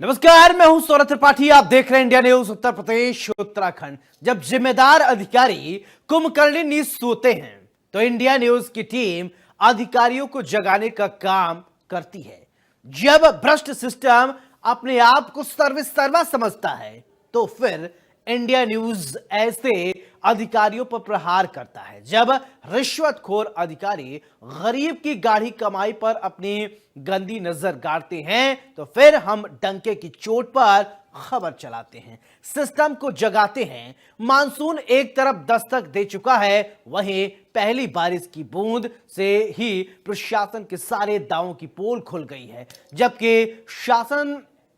नमस्कार, मैं हूं सौरभ त्रिपाठी। आप देख रहे हैं इंडिया न्यूज उत्तर प्रदेश उत्तराखंड। जब जिम्मेदार अधिकारी कुंभकर्णी नींद सोते हैं तो इंडिया न्यूज की टीम अधिकारियों को जगाने का काम करती है। जब भ्रष्ट सिस्टम अपने आप को सर्वस्व समझता है तो फिर इंडिया न्यूज ऐसे अधिकारियों पर प्रहार करता है। जब रिश्वतखोर अधिकारी गरीब की गाढ़ी कमाई पर अपनी गंदी नजर गाड़ते हैं तो फिर हम डंके की चोट पर खबर चलाते हैं, सिस्टम को जगाते हैं। मानसून एक तरफ दस्तक दे चुका है, वहीं पहली बारिश की बूंद से ही प्रशासन के सारे दावों की पोल खुल गई है। जबकि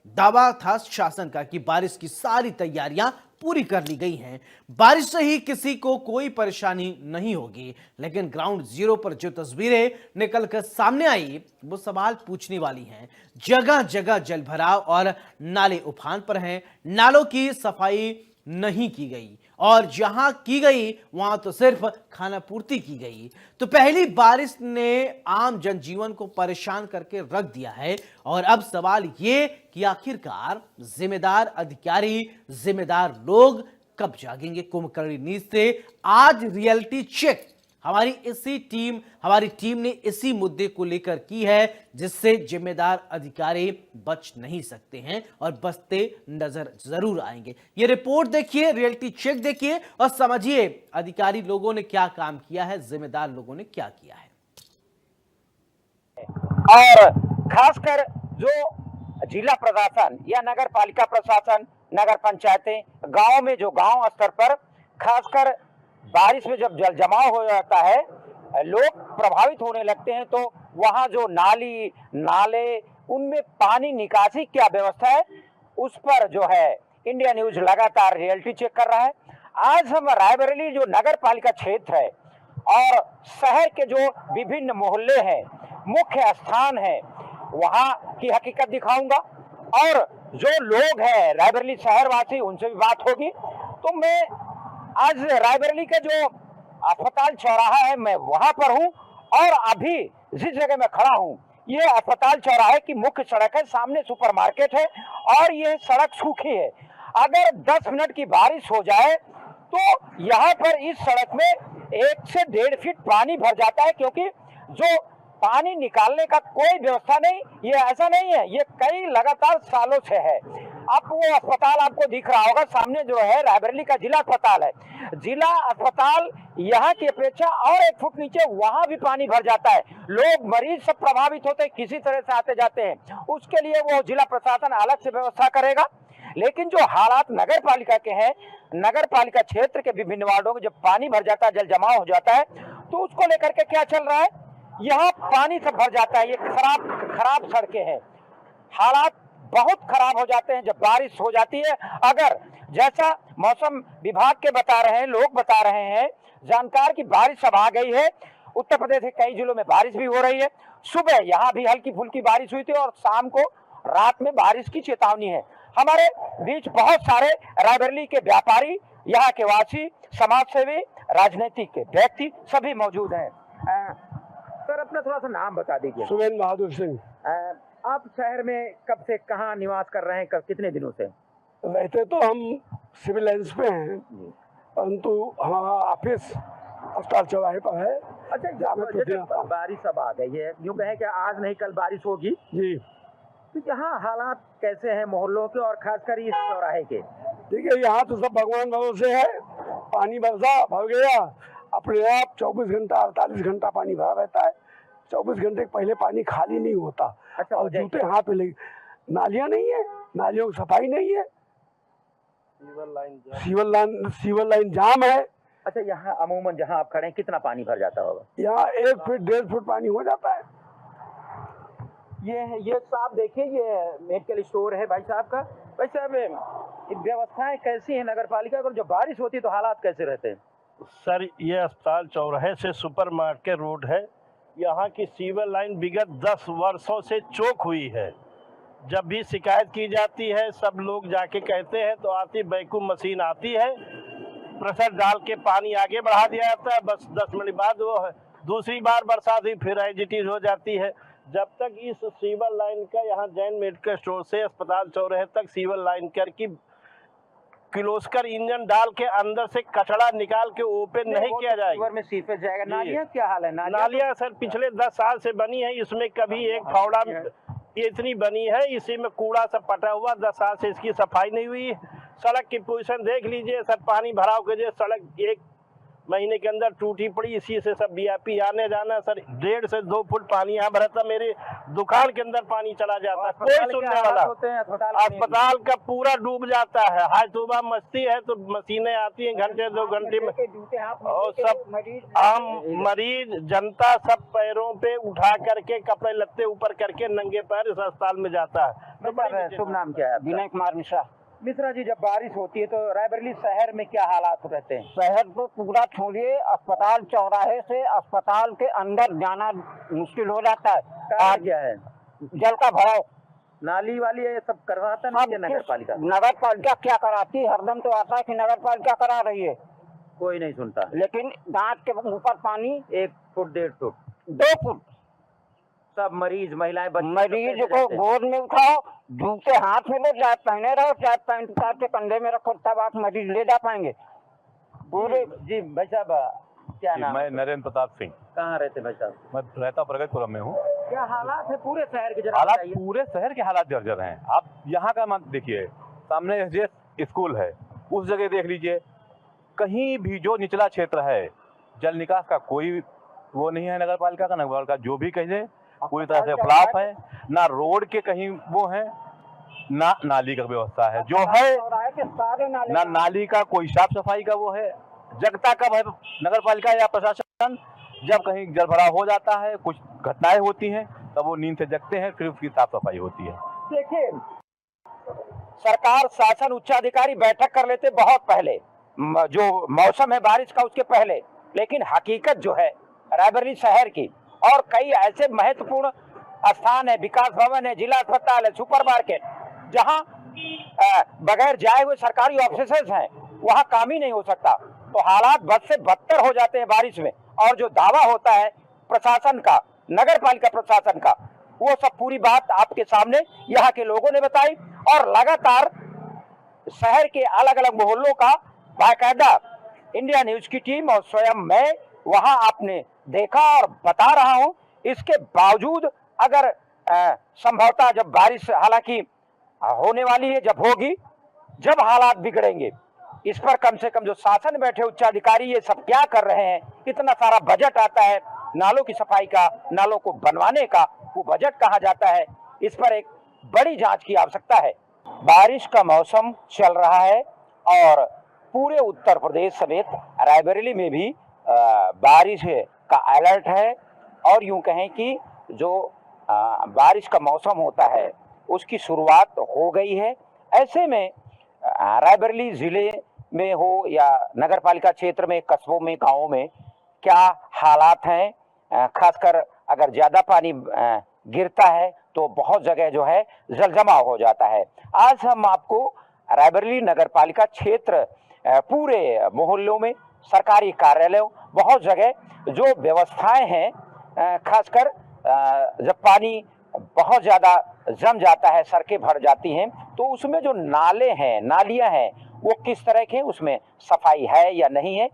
दावा था शासन का कि बारिश की सारी तैयारियां पूरी कर ली गई हैं, बारिश से ही किसी को कोई परेशानी नहीं होगी। लेकिन ग्राउंड जीरो पर जो तस्वीरें निकलकर सामने आई वो सवाल पूछने वाली हैं। जगह जगह जलभराव और नाले उफान पर हैं, नालों की सफाई नहीं की गई और जहां की गई वहां तो सिर्फ खाना पूर्ति की गई। तो पहली बारिश ने आम जनजीवन को परेशान करके रख दिया है और अब सवाल ये कि आखिरकार जिम्मेदार अधिकारी, जिम्मेदार लोग कब जागेंगे कुंभकर्णी नींद से। आज रियलिटी चेक हमारी टीम ने इसी मुद्दे को लेकर की है, जिससे जिम्मेदार अधिकारी बच नहीं सकते हैं और बचते नजर जरूर आएंगे। ये रिपोर्ट देखिए, रियलिटी चेक देखिए और समझिए अधिकारी लोगों ने क्या काम किया है, जिम्मेदार लोगों ने क्या किया है। और खासकर जो जिला प्रशासन या नगर पालिका प्रशासन, नगर पंचायतें, गांव में जो गांव स्तर पर खासकर बारिश में जब जल जमाव हो जाता है, लोग प्रभावित होने लगते हैं, तो वहां जो नाले उनमें पानी निकासी क्या व्यवस्था है, उस पर जो है इंडिया न्यूज लगातार रियलिटी चेक कर रहा है। आज हम रायबरेली जो नगर पालिका क्षेत्र है और शहर के जो विभिन्न मोहल्ले हैं, मुख्य स्थान है, वहां की हकीकत दिखाऊंगा और जो लोग हैं रायबरेली शहरवासी, उनसे भी बात होगी। तो मैं आज रायबरेली का जो अस्पताल चौराहा है, मैं वहां पर हूं और अभी जिस जगह मैं खड़ा हूं ये अस्पताल चौराहे की मुख्य सड़क है, सामने सुपरमार्केट है और ये सड़क सूखी है। अगर 10 मिनट की बारिश हो जाए तो यहाँ पर इस सड़क में 1 से 1.5 फीट पानी भर जाता है, क्योंकि जो पानी निकालने का कोई व्यवस्था नहीं, ये ऐसा नहीं है, ये कई लगातार सालों से है। अब वो अस्पताल आपको दिख रहा होगा सामने जो है, रायबरेली का जिला अस्पताल है। जिला अस्पताल यहाँ की अपेक्षा और 1 फुट नीचे वहां भी पानी भर जाता है, लोग मरीज सब प्रभावित होते हैं, किसी तरह से आते जाते हैं। उसके लिए वो जिला प्रशासन अलग से व्यवस्था करेगा। लेकिन जो हालात नगर पालिका के हैं, नगर पालिका क्षेत्र के विभिन्न वार्डों में जब पानी भर जाता है, जल जमाव हो जाता है, तो उसको लेकर के क्या चल रहा है, यहाँ पानी से भर जाता है। ये खराब सड़कें हैं, हालात बहुत खराब हो जाते हैं जब बारिश हो जाती है। अगर जैसा मौसम विभाग के बता रहे हैं, लोग बता रहे हैं, जानकार की बारिश अब आ गई है। उत्तर प्रदेश के कई जिलों में बारिश भी हो रही है। सुबह यहाँ भी हल्की फुल्की बारिश हुई थी और शाम को, रात में बारिश की चेतावनी है। हमारे बीच बहुत सारे रायबरेली के व्यापारी, यहाँ के वासी, समाजसेवी, राजनीतिक के व्यक्ति सभी मौजूद हैं। सर, अपना थोड़ा सा नाम बता दीजिए। सुरेंद्र बहादुर सिंह। आप शहर में कब से कहाँ निवास कर रहे हैं, कितने दिनों से? रहते तो हम सिविल लाइंस पे हैं, परंतु हमारा ऑफिस अस्पताल चौराहे पर है। अच्छा, जब बारिश अब आ गई है, यूँ कहें कि आज नहीं कल बारिश होगी जी, तो यहाँ हालात कैसे हैं मोहल्लों के और खासकर इस चौराहे के? ठीक है, यहाँ तो सब भगवान भरोसे है। पानी बरसा, भर गया, अपने आप 24 घंटा 48 घंटा पानी भरा रहता है। 24 घंटे पहले पानी खाली नहीं होता। अच्छा, और जूते हाथ पे लगे, नालियाँ नहीं है, नालियों की सफाई नहीं है, सीवर लाइन जाम है। अच्छा, यहाँ अमूमन जहाँ आप खड़े हैं कितना पानी भर जाता होगा? यहाँ 1 फीट 1.5 फुट पानी हो जाता है। ये साहब देखिए, ये मेडिकल स्टोर है भाई साहब का। भाई साहब, व्यवस्थाएं कैसी हैं नगर पालिका को? जब बारिश होती है तो हालात कैसे रहते हैं? सर, ये अस्पताल चौराहे से सुपरमार्केट रोड है। यहाँ की सीवर लाइन विगत 10 वर्षों से चोक हुई है। जब भी शिकायत की जाती है, सब लोग जाके कहते हैं तो आती वैक्यूम मशीन आती है, प्रेशर डाल के पानी आगे बढ़ा दिया जाता है, बस 10 मिनट बाद वो दूसरी बार बरसात हुई फिर एजिटिज हो जाती है। जब तक इस सीवर लाइन का यहाँ जैन मेडिकल स्टोर से अस्पताल चौराहे तक सीवर लाइन कर की किर्लोस्कर इंजन डाल के अंदर से कचरा निकाल के ओपन नहीं किया जाएगा। में सीपेज जाएगा। नालियाँ क्या हाल है? नालियाँ सर पिछले 10 साल से बनी है, इसमें कभी एक फावड़ा ये इतनी बनी है, इसी में कूड़ा सब पटा हुआ, 10 साल से इसकी सफाई नहीं हुई। सड़क की पोजीशन देख लीजिए सर, पानी भराव के सड़क 1 महीने के अंदर टूटी पड़ी, इसी से सब वीआईपी आने जाना सर 1.5 से 2 फुट पानी यहाँ भरा था, मेरे दुकान के अंदर पानी चला जाता है, कोई सुनने वाला। अस्पताल का पूरा डूब जाता है, आज सुबह मस्ती है तो मशीनें आती हैं घंटे 2 घंटे में, और सब आम मरीज जनता सब पैरों पे उठा करके कपड़े लत्ते ऊपर करके नंगे पैर इस अस्पताल में जाता है। शुभ नाम क्या है? विनय कुमार मिश्रा। मिश्रा जी, जब बारिश होती है तो रायबरेली शहर में क्या हालात रहते हैं? शहर तो पूरा छोड़िए, अस्पताल चौराहे से अस्पताल के अंदर जाना मुश्किल हो जाता है। कारण क्या है? जल का भराव। नाली वाली ये सब करवाता नहीं है नगर पालिका? नगर पालिका क्या कराती है? हरदम तो आता है कि नगर पालिका करा रही है, कोई नहीं सुनता। लेकिन दांत के ऊपर पानी 1 फुट 1.5 फुट 2 फुट। सब मरीज महिलाएं मरीज को गोद में उठाओ, जूते हाथ में लो, चाहे पहने रहो, चाहे पैंट उतार के कंधे में रखो, तब आप मरीज ले जा पाएंगे पूरे। जी भाई साहब, क्या नाम? मैं नरेंद्र प्रताप सिंह। कहाँ रहते भाई साहब? मैं रहता प्रगतिपुरम में हूँ। क्या हालात है पूरे शहर के? जरा हालात बताइए। पूरे शहर के हालात जर्जर हैं। आप यहाँ का मत देखिए, सामने एसडीएस स्कूल है, उस जगह देख लीजिए, कहीं भी जो निचला क्षेत्र है जल निकास का कोई वो नहीं है, नगर पालिका का नगर का जो भी कहे पूरी तरह से फ्लॉप है। ना रोड के कहीं वो है, ना नाली का व्यवस्था है, जो है ना नाली का कोई साफ सफाई का वो है। जगता कब है नगर पालिका या प्रशासन? जब कहीं जल भराव हो जाता है, कुछ घटनाएं होती हैं, तब वो नींद से जगते हैं, फिर उसकी साफ सफाई होती है। देखिए, सरकार शासन उच्चाधिकारी बैठक कर लेते बहुत पहले, जो मौसम है बारिश का उसके पहले, लेकिन हकीकत जो है रायबरेली शहर की और कई ऐसे महत्वपूर्ण स्थान है, विकास भवन है, जिला अस्पताल है, सुपर मार्केट, जहां बगैर जाए हुए सरकारी ऑफिसेस हैं, वहां काम ही नहीं हो सकता। तो हालात बद से बदतर हो जाते हैं बारिश में। और जो दावा होता है प्रशासन का, नगर पालिका प्रशासन का, वो सब पूरी बात आपके सामने यहाँ के लोगों ने बताई। और लगातार शहर के अलग अलग मोहल्लों का बाकायदा इंडिया न्यूज की टीम और स्वयं मैं वहां आपने देखा और बता रहा हूं। इसके बावजूद अगर संभवतः जब बारिश हालांकि होने वाली है, जब होगी, जब हालात बिगड़ेंगे, इस पर कम से कम जो शासन बैठे उच्चाधिकारी ये सब क्या कर रहे हैं। इतना सारा बजट आता है नालों की सफाई का, नालों को बनवाने का, वो बजट कहाँ जाता है, इस पर एक बड़ी जांच की आवश्यकता है। बारिश का मौसम चल रहा है और पूरे उत्तर प्रदेश समेत रायबरेली में भी बारिश का अलर्ट है। और यूं कहें कि जो बारिश का मौसम होता है उसकी शुरुआत हो गई है। ऐसे में रायबरेली जिले में हो या नगर पालिका क्षेत्र में, कस्बों में, गांवों में क्या हालात हैं, खासकर अगर ज़्यादा पानी गिरता है तो बहुत जगह जो है जल जमाव हो जाता है। आज हम आपको रायबरेली नगर पालिका क्षेत्र पूरे मोहल्लों में, सरकारी कार्यालयों, बहुत जगह जो व्यवस्थाएं हैं, खासकर जब पानी बहुत ज़्यादा जम जाता है, सड़कें भर जाती हैं, तो उसमें जो नाले हैं, नालियां हैं, वो किस तरह के, उसमें सफाई है या नहीं है,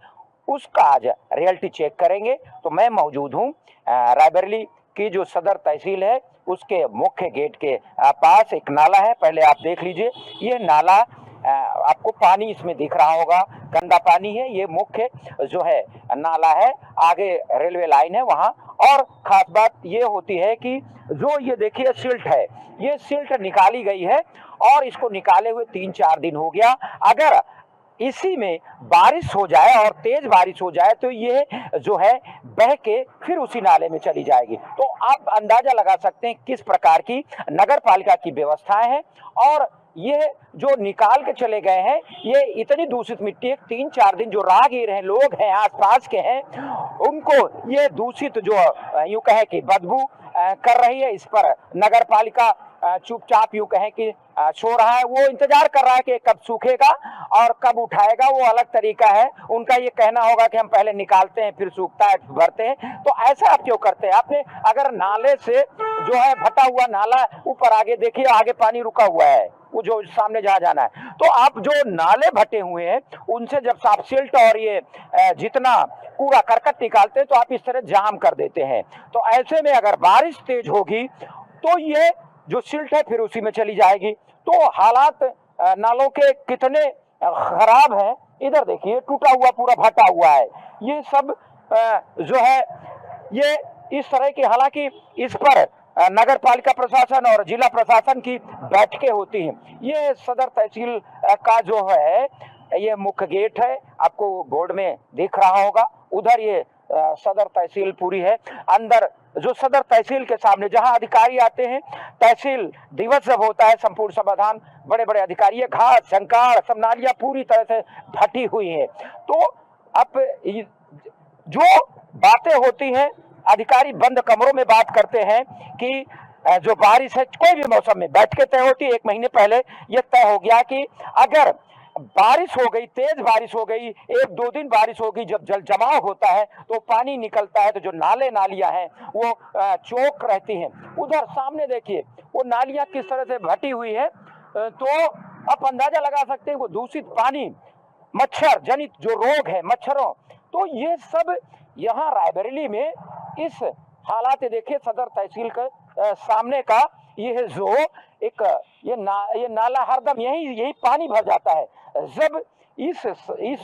उसका आज रियलिटी चेक करेंगे। तो मैं मौजूद हूँ रायबरेली की जो सदर तहसील है उसके मुख्य गेट के पास एक नाला है। पहले आप देख लीजिए, ये नाला आपको पानी इसमें दिख रहा होगा, गंदा पानी है। ये मुख्य जो है नाला है, आगे रेलवे लाइन है वहाँ। और खास बात ये होती है कि जो ये देखिए सिल्ट है, ये सिल्ट निकाली गई है और इसको निकाले हुए 3-4 दिन हो गया। अगर इसी में बारिश हो जाए और तेज बारिश हो जाए तो ये जो है बह के फिर उसी नाले में चली जाएगी। तो आप अंदाजा लगा सकते हैं किस प्रकार की नगर पालिका की व्यवस्थाएं हैं। और ये जो निकाल के चले गए हैं, ये इतनी दूषित मिट्टी है, 3-4 दिन जो राहगीर हैं, लोग हैं, आसपास के हैं, उनको ये दूषित जो यूं कहे कि बदबू कर रही है। इस पर नगर पालिका चुपचाप यूं कहें कि सो रहा है, वो इंतजार कर रहा है कि कब सूखेगा और कब उठाएगा, वो अलग तरीका है उनका। ये कहना होगा कि हम पहले निकालते हैं फिर सूखता है फिर भरते हैं, तो ऐसा आप क्यों करते हैं? आपने अगर नाले से जो है भटा हुआ नाला ऊपर आगे देखिए, आगे पानी रुका हुआ है, वो जो सामने जहाँ जाना है, तो आप जो नाले भटे हुए हैं उनसे जब आप सिल्ट और ये जितना कूड़ा करकट निकालते हैं तो आप इस तरह जाम कर देते हैं। तो ऐसे में अगर बारिश तेज होगी तो ये जो सिल्ट है फिर उसी में चली जाएगी। तो हालात नालों के कितने खराब हैं, इधर देखिए टूटा हुआ पूरा भटा हुआ है। ये सब जो है ये इस तरह की, हालांकि इस पर नगर पालिका प्रशासन और जिला प्रशासन की बैठकें होती हैं। ये सदर तहसील का जो है ये मुख्य गेट है, आपको बोर्ड में दिख रहा होगा। उधर ये सदर तहसील पूरी है। अंदर जो सदर तहसील के सामने जहां अधिकारी आते हैं, तहसील दिवस जब होता है संपूर्ण समाधान, बड़े बड़े अधिकारी, घाट झंकार सब नालियां पूरी तरह से भटी हुई है। तो अब जो बातें होती हैं, अधिकारी बंद कमरों में बात करते हैं कि जो बारिश है कोई भी मौसम में, बैठ के तय होती है। 1 महीने पहले यह तय हो गया कि अगर बारिश हो गई, तेज बारिश हो गई, 1-2 दिन बारिश होगी, जब जल जमाव होता है तो पानी निकलता है, तो जो नाले नालियां हैं वो चौक रहती हैं। उधर सामने देखिए वो नालियां किस तरह से भटी हुई है, तो आप अंदाजा लगा सकते हैं वो दूषित पानी, मच्छर जनित जो रोग है मच्छरों, तो ये सब यहाँ रायबरेली में इस हालात देखिए सदर तहसील के सामने का ये जो एक ये नाला हरदम यही पानी भर जाता है। जब इस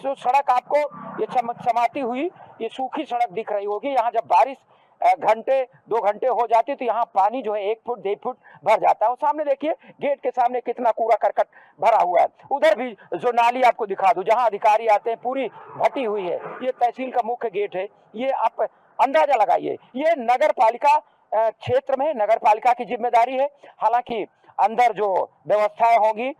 जो सड़क आपको ये चमचमाती हुई ये सूखी सड़क दिख रही होगी, यहाँ जब बारिश घंटे 2 घंटे हो जाती तो यहाँ पानी जो है 1 फुट 1.5 फुट भर जाता है। और सामने देखिए गेट के सामने कितना कूड़ा करकट भरा हुआ है। उधर भी जो नाली आपको दिखा दूं जहाँ अधिकारी आते हैं पूरी भटी हुई है। ये तहसील का मुख्य गेट है। ये आप अंदाजा लगाइए, ये नगर पालिका क्षेत्र में नगर पालिका की जिम्मेदारी है। हालांकि अंदर जो व्यवस्थाएं होंगी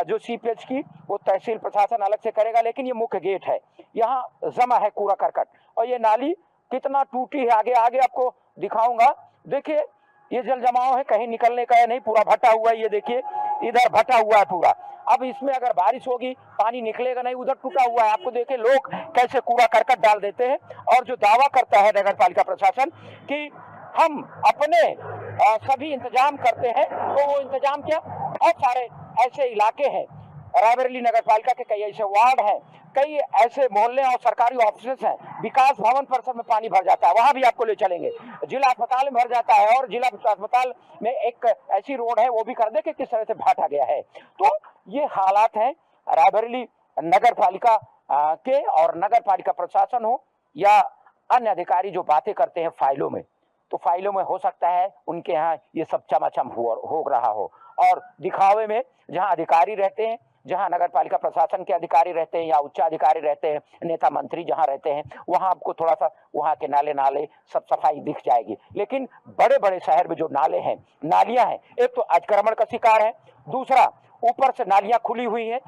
जो सीपेज की वो तहसील प्रशासन अलग से करेगा, लेकिन ये मुख्य गेट है, यहाँ जमा है कूड़ा करकट। और ये नाली कितना टूटी है, आगे आगे आपको दिखाऊंगा। देखिए ये जल जमाव है, कहीं निकलने का है नहीं, पूरा भटा हुआ है। ये देखिए इधर भटा हुआ है पूरा। अब इसमें अगर बारिश होगी पानी निकलेगा नहीं, उधर टूटा हुआ है। आपको देखिए लोग कैसे कूड़ा करकट डाल देते हैं। और जो दावा करता है नगर पालिका प्रशासन कि हम अपने सभी इंतजाम करते हैं, तो वो इंतजाम क्या, बहुत सारे ऐसे इलाके हैं रायबरेली नगर पालिका के, कई ऐसे वार्ड हैं, कई ऐसे मोहल्ले और सरकारी ऑफिस हैं। विकास भवन परिसर में पानी भर जाता है, वहां भी आपको ले चलेंगे। जिला अस्पताल में भर जाता है, और जिला अस्पताल में एक ऐसी रोड है वो भी कर दे कि किस तरह से भाटा गया है। तो ये हालात हैं रायबरेली नगर पालिका के, और नगर पालिका प्रशासन हो या अन्य अधिकारी जो बातें करते हैं फाइलों में, तो फाइलों में हो सकता है उनके यहाँ ये सब चमाचम हो रहा हो, और दिखावे में जहाँ अधिकारी रहते हैं, जहाँ नगर पालिका प्रशासन के अधिकारी रहते हैं या उच्च अधिकारी रहते हैं, नेता मंत्री जहाँ रहते हैं, वहाँ आपको थोड़ा सा वहाँ के नाले सब सफाई दिख जाएगी। लेकिन बड़े बड़े शहर में जो नाले हैं, नालियां हैं, एक तो अतिक्रमण का शिकार है, दूसरा ऊपर से नालियां खुली हुई हैं।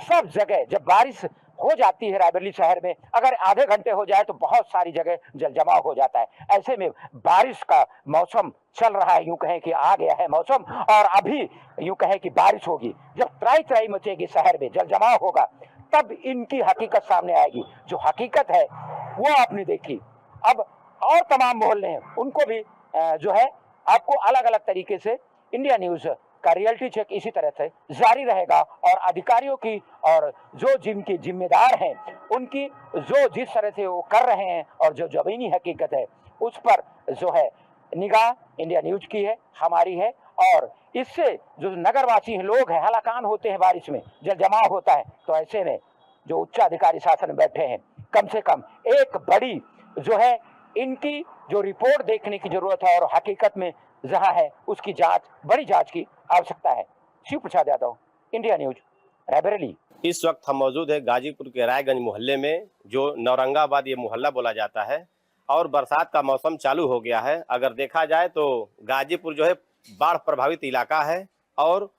सब जगह जब बारिश हो जाती है रायबरेली शहर में, अगर आधे घंटे हो जाए तो बहुत सारी जगह जल जमाव हो जाता है। ऐसे में बारिश का मौसम चल रहा है, यूं कहें कि आ गया है मौसम, और अभी यूं कहें कि बारिश होगी। जब त्राई मचेगी शहर में, जल जमाव होगा, तब इनकी हकीकत सामने आएगी। जो हकीकत है वो आपने देखी। अब और तमाम मोहल्ले हैं, उनको भी जो है आपको अलग अलग तरीके से इंडिया न्यूज का रियलिटी चेक इसी तरह से जारी रहेगा, और अधिकारियों की और जो जिनके जिम्मेदार हैं उनकी जो जिस तरह से वो कर रहे हैं और जो जमीनी हकीकत है उस पर जो है निगाह इंडिया न्यूज की है, हमारी है। और इससे जो नगरवासी हैं, लोग हैं, हलाकान होते हैं, बारिश में जल जमाव होता है, तो ऐसे में जो उच्च अधिकारी शासन में बैठे हैं, कम से कम एक बड़ी जो है इनकी जो रिपोर्ट देखने की जरूरत है, और हकीकत में जहां है उसकी जांच, बड़ी जांच की आवश्यकता है। Shiv Prasad Yadav, India news, Raebareli. इस वक्त हम मौजूद है गाजीपुर के रायगंज मोहल्ले में, जो नौरंगाबाद ये मोहल्ला बोला जाता है, और बरसात का मौसम चालू हो गया है। अगर देखा जाए तो गाजीपुर जो है बाढ़ प्रभावित इलाका है, और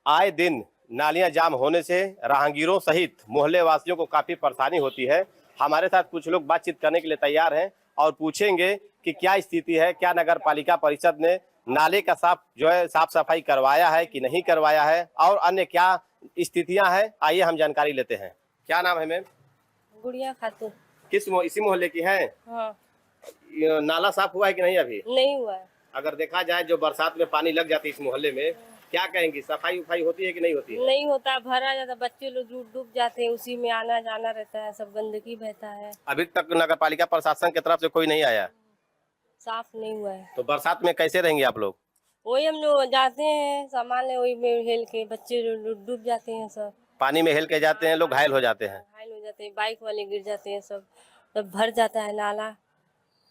आए दिन नालियां जाम होने से राहगीरों सहित मोहल्ले वासियों को काफ़ी परेशानी होती है। हमारे साथ कुछ लोग बातचीत करने के लिए तैयार हैं, और पूछेंगे कि क्या स्थिति है, क्या नगर पालिका परिषद ने नाले का साफ सफाई करवाया है कि नहीं करवाया है और अन्य क्या स्थितियां हैं, आइए हम जानकारी लेते हैं। क्या नाम है मैम? गुड़िया खातून। इसी मोहल्ले की हैं? हाँ। ये नाला साफ हुआ है कि नहीं अभी? नहीं हुआ है। अगर देखा जाए जो बरसात में पानी लग जाती है इस मोहल्ले में, क्या कहेंगी, सफाई उफाई होती है कि नहीं होती है? नहीं होता, भरा जाता, बच्चे लोग डूब जाते हैं, उसी में आना जाना रहता है, सब गंदगी बहता है। अभी तक नगर पालिका प्रशासन की तरफ से कोई नहीं आया, साफ नहीं हुआ है। तो बरसात में कैसे रहेंगे आप लोग? वही हम लोग जाते हैं सामान ले, वही में हेल के बच्चे डूब जाते हैं, सब पानी में हेल के जाते हैं, लोग घायल हो जाते हैं। घायल हो जाते हैं, बाइक वाले गिर जाते हैं, सब भर जाता है नाला,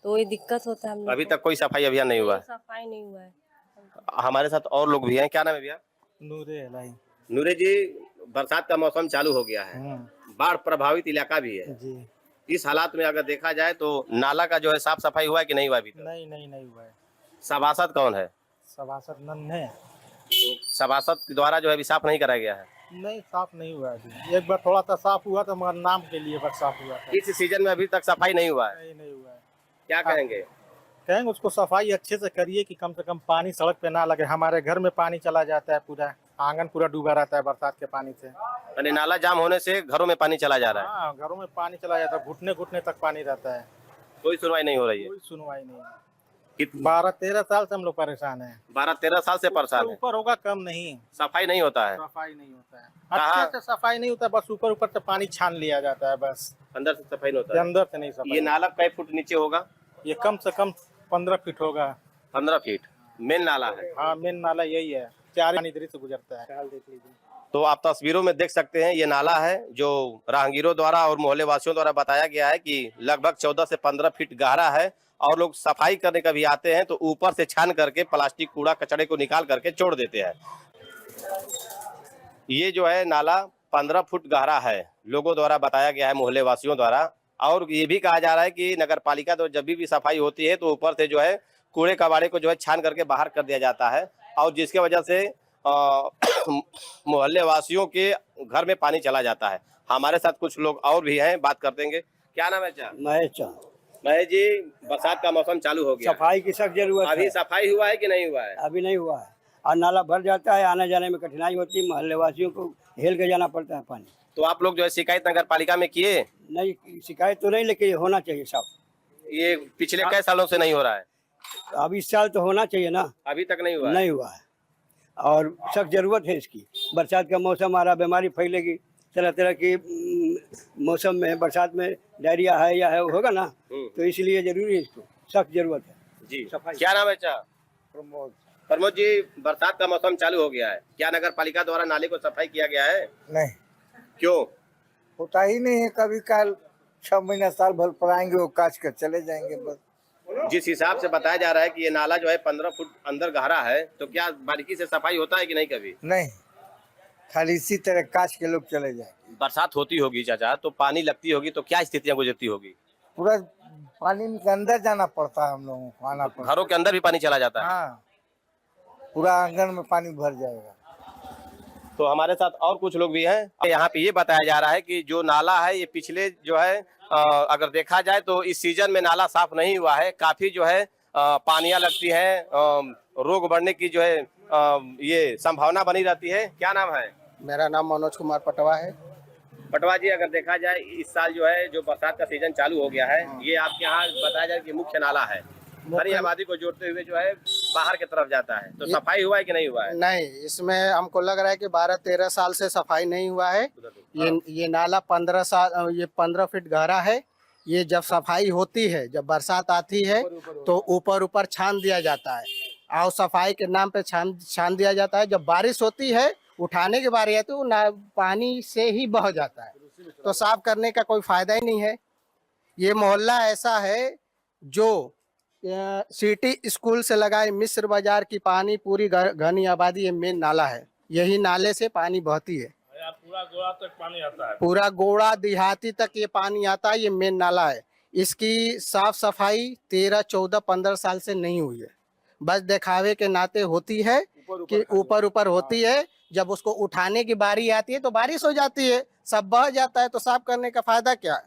तो वही दिक्कत होता है हम लोग अभी को। तक कोई सफाई अभियान नहीं हुआ है। सफाई नहीं हुआ है। हमारे साथ और लोग भी हैं। क्या नाम है भैया? नूरे जी, बरसात का मौसम चालू हो गया है, बाढ़ प्रभावित इलाका भी है जी। इस हालात में अगर देखा जाए तो नाला का जो है साफ सफाई हुआ है कि नहीं हुआ अभी तक? नहीं हुआ है। सभासद कौन है? सभासद नन्हे है। सभासद के द्वारा जो है अभी साफ नहीं कराया गया है। नहीं, साफ नहीं हुआ है अभी। एक बार थोड़ा सा साफ हुआ था, मगर नाम के लिए बस साफ हुआ था। इस सीजन में अभी तक सफाई नहीं हुआ है। नहीं हुआ है। क्या कहेंगे? कहेंगे उसको सफाई अच्छे से करिए कि कम से कम पानी सड़क पे ना लगे। हमारे घर में पानी चला जाता है, पूरा आंगन पूरा डूबा रहता है बरसात के पानी से। यानी नाला जाम होने से घरों में पानी चला जा रहा है। हाँ, घरों में पानी चला जाता है, घुटने घुटने तक पानी रहता है। कोई सुनवाई नहीं हो रही है। कोई सुनवाई नहीं। 12-13 साल से हम लोग परेशान हैं। 12-13 साल से परेशान है। ऊपर होगा कम नहीं, सफाई नहीं होता है। सफाई नहीं होता है, अच्छे से सफाई नहीं होता, बस ऊपर से पानी छान लिया जाता है बस, अंदर से सफाई नहीं होता है। अंदर से नहीं सफाई। ये नाला कई फुट नीचे होगा? ये कम से कम 15 फीट होगा। 15 फीट मेन नाला है। हाँ, मेन नाला यही है, 4 पानी इधर से गुजरता है। देख लीजिए। तो आप तस्वीरों में देख सकते हैं, ये नाला है जो राहगीरों द्वारा और मोहल्ले वासियों द्वारा बताया गया है कि लगभग 14 से 15 फीट गहरा है और लोग सफाई करने कभी आते हैं तो ऊपर से छान करके प्लास्टिक कूड़ा कचड़े को निकाल करके छोड़ देते हैं। ये जो है नाला 15 फुट गहरा है, लोगों द्वारा बताया गया है, मोहल्ले वासियों द्वारा। और ये भी कहा जा रहा है कि नगर पालिका तो जब भी सफाई होती है तो ऊपर से जो है कूड़े कबाड़े को जो है छान करके बाहर कर दिया जाता है और जिसके वजह से मोहल्ले वासियों के घर में पानी चला जाता है। हमारे साथ कुछ लोग और भी हैं, बात कर देंगे। क्या नाम है? महेश जी, बरसात का मौसम चालू हो गया, सफाई की सख्त जरूरत अभी है। सफाई हुआ है कि नहीं हुआ है? अभी नहीं हुआ है और नाला भर जाता है, आने जाने में कठिनाई होती है, मोहल्ले वासियों को हेल के जाना पड़ता है पानी। तो आप लोग जो है शिकायत नगर पालिका में किए? नहीं, शिकायत तो नहीं, लेकिन होना चाहिए साफ। ये पिछले कई सालों से नहीं हो रहा है? अब इस साल तो होना चाहिए ना। अभी तक नहीं हुआ है? नहीं हुआ है और सख्त जरूरत है इसकी। बरसात का मौसम आ रहा, बीमारी फैलेगी तरह तरह की। मौसम में बरसात में डायरिया है या है होगा ना, तो इसलिए जरूरी है, इसको सख्त जरूरत है जी। सफाई। क्या नाम है? प्रमोद जी, बरसात का मौसम चालू हो गया है, क्या नगर पालिका द्वारा नाले को सफाई किया गया है? नहीं, क्यों? होता ही नहीं है। कभी काल 6 महीना साल भर पर आएंगे, वो काट कर चले जाएंगे बस। जिस हिसाब से बताया जा रहा है कि ये नाला जो है 15 फुट अंदर गहरा है, तो क्या बारीकी से सफाई होता है कि नहीं कभी? नहीं, खाली इसी तरह काट के लोग चले जाएंगे। बरसात होती होगी चाचा, तो पानी लगती होगी, तो क्या स्थितियां गुजरती होगी? पूरा पानी के अंदर जाना पड़ता है हम लोगों को, आना पड़ता है। घरों के अंदर भी पानी चला जाता है? हाँ, पूरा आंगन में पानी भर जाएगा। तो हमारे साथ और कुछ लोग भी हैं। यहाँ पे ये बताया जा रहा है कि जो नाला है ये पिछले जो है अगर देखा जाए तो इस सीजन में नाला साफ नहीं हुआ है, काफी जो है पानियां लगती हैं, रोग बढ़ने की जो है ये संभावना बनी रहती है। क्या नाम है? मेरा नाम मनोज कुमार पटवा है। पटवा जी, अगर देखा जाए इस साल जो है जो बरसात का सीजन चालू हो गया है, ये आपके यहाँ बताया जाए कि मुख्य नाला है, हरी आबादी को जोड़ते हुए जो है बाहर की तरफ जाता है, तो सफाई हुआ है कि नहीं हुआ है? नहीं, इसमें हमको लग रहा है कि 12-13 साल से सफाई नहीं हुआ है। ये नाला 15 फीट गहरा है। ये जब सफाई होती है, जब बरसात आती है तो ऊपर छान दिया जाता है और सफाई के नाम पे छान दिया जाता है। जब बारिश होती है, उठाने की बारी आती है, वो पानी से ही बह जाता है, तो साफ करने का कोई फायदा ही नहीं है। ये मोहल्ला ऐसा है जो सिटी स्कूल से लगाए मिस्र बाजार की पानी पूरी घनी आबादी, ये मेन नाला है, यही नाले से पानी बहती है। पूरा गोड़ा तक पानी आता है, पूरा गोड़ा देहाती तक ये पानी आता है, ये मेन नाला है। इसकी साफ सफाई 13, 14, 15 साल से नहीं हुई है, बस दिखावे के नाते होती है कि ऊपर होती है। जब उसको उठाने की बारी आती है तो बारिश हो जाती है, सब बह जाता है, तो साफ करने का फायदा क्या है?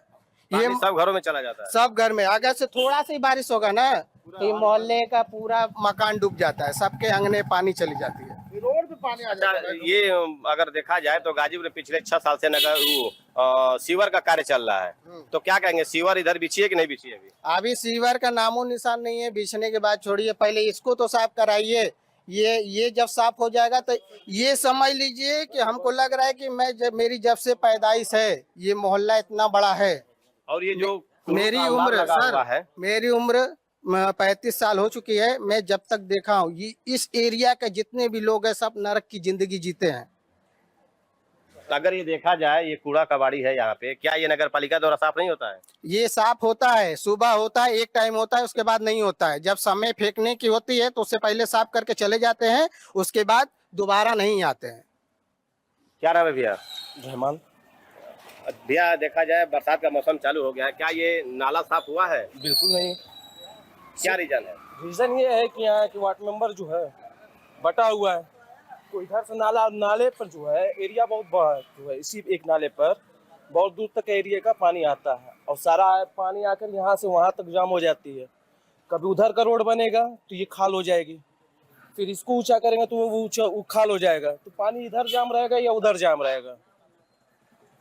ये सब घरों में चला जाता है। सब घर में, अगर से थोड़ा सा ही बारिश होगा ना तो ये मोहल्ले का पूरा मकान डूब जाता है, सबके अंगने पानी चली जाती है। रोड पे पानी आ जाता है। ये अगर देखा जाए तो गाजीपुर में पिछले 6 साल से नगर सीवर का कार्य चल रहा है, तो क्या कहेंगे, सीवर इधर बिछी है कि नहीं बिछी है? अभी सीवर का नामो निशान नहीं है, बिछने के बाद छोड़िए, पहले इसको तो साफ कराइए। ये जब साफ हो जाएगा तो ये समझ लीजिए कि हमको लग रहा है कि मेरी जब से पैदाइश है ये मोहल्ला इतना बड़ा है। और ये जो मेरी का उम्र लगा हुआ सर, है, मेरी उम्र 35 साल हो चुकी है। मैं जब तक देखा हूँ ये इस एरिया के जितने भी लोग हैं सब नरक की जिंदगी जीते हैं। अगर ये देखा जाए ये कूड़ा कबाड़ी है यहाँ पे, क्या ये नगर पालिका द्वारा साफ नहीं होता है? ये साफ होता है, सुबह होता है, एक टाइम होता है, उसके बाद नहीं होता है। जब समय फेंकने की होती है तो उससे पहले साफ करके चले जाते हैं, उसके बाद दोबारा नहीं आते हैं। क्या नाम है भैया? रहमान। भैया देखा जाए बरसात का मौसम चालू हो गया है, क्या ये नाला साफ हुआ है? बिल्कुल नहीं। क्या रीजन है? रीजन ये है कि यहाँ के वार्ड मेंबर जो है बटा हुआ है, तो इधर से नाले पर जो है एरिया बहुत बड़ा है, जो है इसी एक नाले पर बहुत दूर तक एरिया का पानी आता है और सारा पानी आकर यहाँ से वहाँ तक जाम हो जाती है। कभी उधर का रोड बनेगा तो ये खाल हो जाएगी, फिर इसको ऊंचा करेंगे तो वो ऊंचा खाल हो जाएगा, तो पानी इधर जाम रहेगा या उधर जाम रहेगा।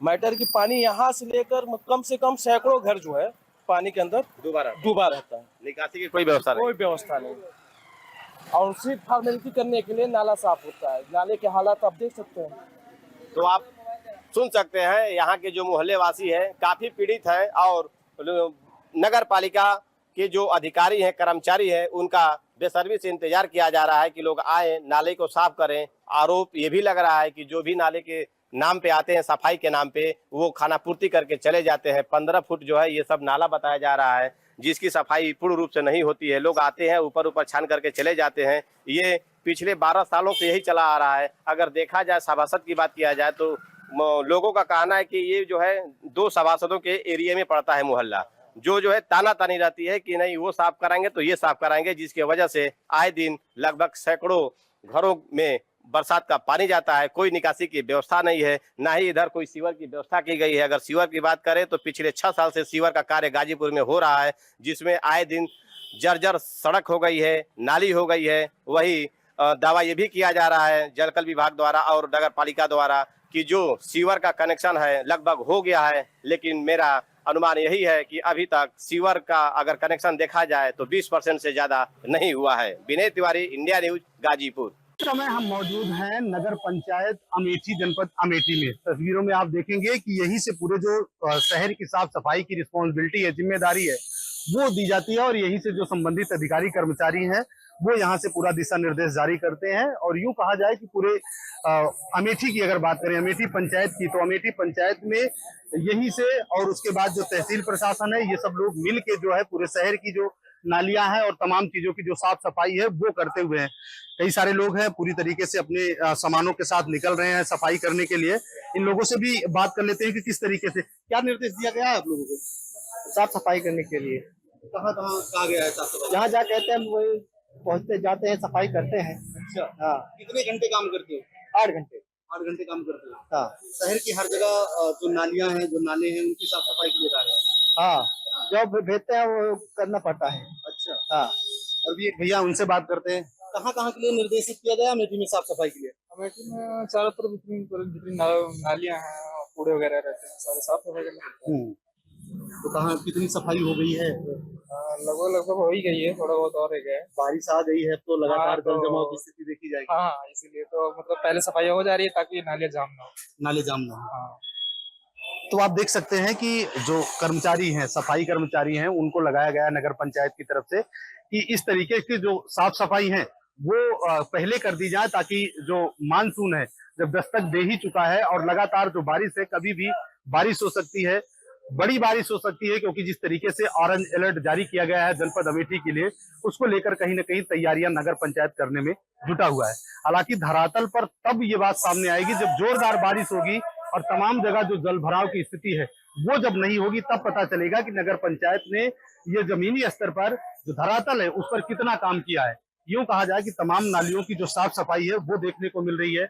मैटर की पानी यहाँ से लेकर कम से कम सैकड़ों घर जो है पानी के अंदर डूबा रहता है। निकासी की कोई व्यवस्था नहीं? कोई व्यवस्था नहीं, और सिर्फ फॉर्मेलिटी करने के लिए नाला साफ होता है। नाले के हालात आप देख सकते हैं। तो आप सुन सकते हैं यहाँ के जो मोहल्ले वासी है काफी पीड़ित है, और नगर पालिका के जो अधिकारी हैं, कर्मचारी हैं, उनका बेसब्री से इंतजार किया जा रहा है कि लोग आए नाले को साफ करें। आरोप ये भी लग रहा है कि जो भी नाले के नाम पे आते हैं, सफाई के नाम पे, वो खाना पूर्ति करके चले जाते हैं। 15 फुट जो है ये सब नाला बताया जा रहा है, जिसकी सफाई पूर्ण रूप से नहीं होती है। लोग आते हैं ऊपर छान करके चले जाते हैं। ये पिछले 12 सालों से यही चला आ रहा है। अगर देखा जाए सभासद की बात किया जाए तो लोगों का कहना है कि ये जो है 2 सभासदों के एरिया में पड़ता है मोहल्ला, जो है ताना तानी रहती है कि नहीं वो साफ कराएंगे तो ये साफ कराएंगे, जिसकी वजह से आए दिन लगभग सैकड़ों घरों में बरसात का पानी जाता है। कोई निकासी की व्यवस्था नहीं है, ना ही इधर कोई सीवर की व्यवस्था की गई है। अगर सीवर की बात करें तो पिछले 6 साल से सीवर का कार्य गाजीपुर में हो रहा है, जिसमें आए दिन जर्जर सड़क हो गई है, नाली हो गई है। वही दावा ये भी किया जा रहा है जलकल विभाग द्वारा और नगर पालिका द्वारा कि जो सीवर का कनेक्शन है लगभग हो गया है, लेकिन मेरा अनुमान यही है कि अभी तक सीवर का अगर कनेक्शन देखा जाए तो 20% से ज्यादा नहीं हुआ है। Vinay Tiwari, India news, Ghazipur. इस समय हम मौजूद हैं नगर पंचायत अमेठी, जनपद अमेठी में। तस्वीरों में आप देखेंगे कि यही से पूरे जो शहर की साफ सफाई की रिस्पॉन्सिबिलिटी है, जिम्मेदारी है, वो दी जाती है, और यही से जो संबंधित अधिकारी कर्मचारी हैं वो यहाँ से पूरा दिशा निर्देश जारी करते हैं। और यूं कहा जाए कि पूरे अमेठी की अगर बात करें, अमेठी पंचायत की, तो अमेठी पंचायत में यही से और उसके बाद जो तहसील प्रशासन है, ये सब लोग मिल के जो है पूरे शहर की जो नालियां हैं और तमाम चीजों की जो साफ सफाई है वो करते हुए हैं। कई सारे लोग हैं पूरी तरीके से अपने सामानों के साथ निकल रहे हैं सफाई करने के लिए। इन लोगों से भी बात कर लेते हैं कि किस तरीके से, क्या निर्देश दिया गया है आप लोगों को साफ सफाई करने के लिए? कहाँ कहा गया है साफ सफाई? जहाँ जहाँ कहते हैं वो पहुँचते जाते हैं, सफाई करते हैं। अच्छा, हाँ। कितने घंटे काम करते हो? 8 घंटे। 8 घंटे काम करते हो? हाँ। शहर की हर जगह जो नालियां हैं, जो नाले हैं, उनकी साफ सफाई की जा रही है। हाँ, जो भेजते हैं वो करना पड़ता है। अच्छा, हाँ। और भी एक भैया, उनसे बात करते हैं। कहाँ के लिए निर्देशित किया गया अमेठी में साफ सफाई के लिए? अमेठी में चारों तरफ जितनी नालियां हैं, कूड़े वगैरह रहते हैं, सारे साफ सफाई करना। तो कहाँ कितनी सफाई हो गई है? लगभग हो ही गई है, थोड़ा बहुत और रह गया है। बारिश आ गई है तो लगातार जल जमाव की स्थिति देखी जाएगी। हाँ, इसीलिए तो मतलब पहले सफाई हो जा रही है ताकि नाले जाम ना हो। नाले जाम ना हो। हाँ। तो आप देख सकते हैं कि जो कर्मचारी हैं, सफाई कर्मचारी हैं, उनको लगाया गया नगर पंचायत की तरफ से कि इस तरीके की जो साफ सफाई है वो पहले कर दी जाए, ताकि जो मानसून है जब दस्तक दे ही चुका है और लगातार जो बारिश है, कभी भी बारिश हो सकती है, बड़ी बारिश हो सकती है, क्योंकि जिस तरीके से ऑरेंज अलर्ट जारी किया गया है जनपद अमेठी के लिए, उसको लेकर कहीं न कहीं तैयारियां नगर पंचायत करने में जुटा हुआ है। हालांकि धरातल पर तब ये बात सामने आएगी जब जोरदार बारिश होगी और तमाम जगह जो जल भराव की स्थिति है वो जब नहीं होगी, तब पता चलेगा कि नगर पंचायत ने ये जमीनी स्तर पर जो धरातल है उस पर कितना काम किया है। यूं कहा जाए कि तमाम नालियों की जो साफ सफाई है वो देखने को मिल रही है।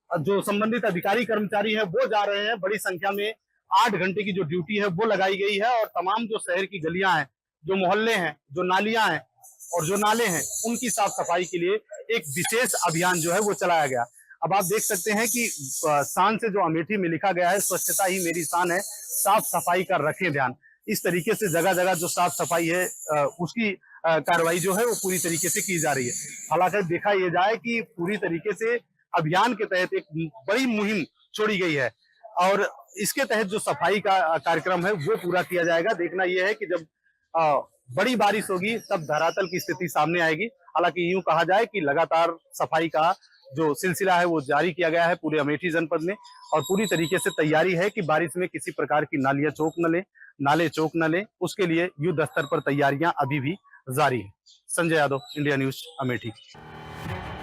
जो संबंधित अधिकारी कर्मचारी है वो जा रहे हैं, बड़ी संख्या में 8 घंटे की जो ड्यूटी है वो लगाई गई है, और तमाम जो शहर की गलियां हैं जो मोहल्ले हैं, जो नालियां हैं और जो नाले हैं, उनकी साफ सफाई के लिए एक विशेष अभियान जो है वो चलाया गया। अब आप देख सकते हैं कि शान से जो अमेठी में लिखा गया है, स्वच्छता ही मेरी शान है, साफ सफाई का रखें ध्यान। इस तरीके से जगह जगह जो साफ सफाई है उसकी कार्रवाई जो है वो पूरी तरीके से की जा रही है। हालांकि देखा यह जाए कि पूरी तरीके से अभियान के तहत एक बड़ी मुहिम छोड़ी गई है और इसके तहत जो सफाई का कार्यक्रम है वो पूरा किया जाएगा। देखना यह है कि जब बड़ी बारिश होगी तब धरातल की स्थिति सामने आएगी। हालांकि यूं कहा जाए कि लगातार सफाई का जो सिलसिला है वो जारी किया गया है पूरे अमेठी जनपद में और पूरी तरीके से तैयारी है कि बारिश में किसी प्रकार की नालियां चौक न ले, नाले चौक न ले, उसके लिए युद्ध स्तर पर तैयारियां अभी भी जारी है। Sanjay Yadav, India news, Amethi.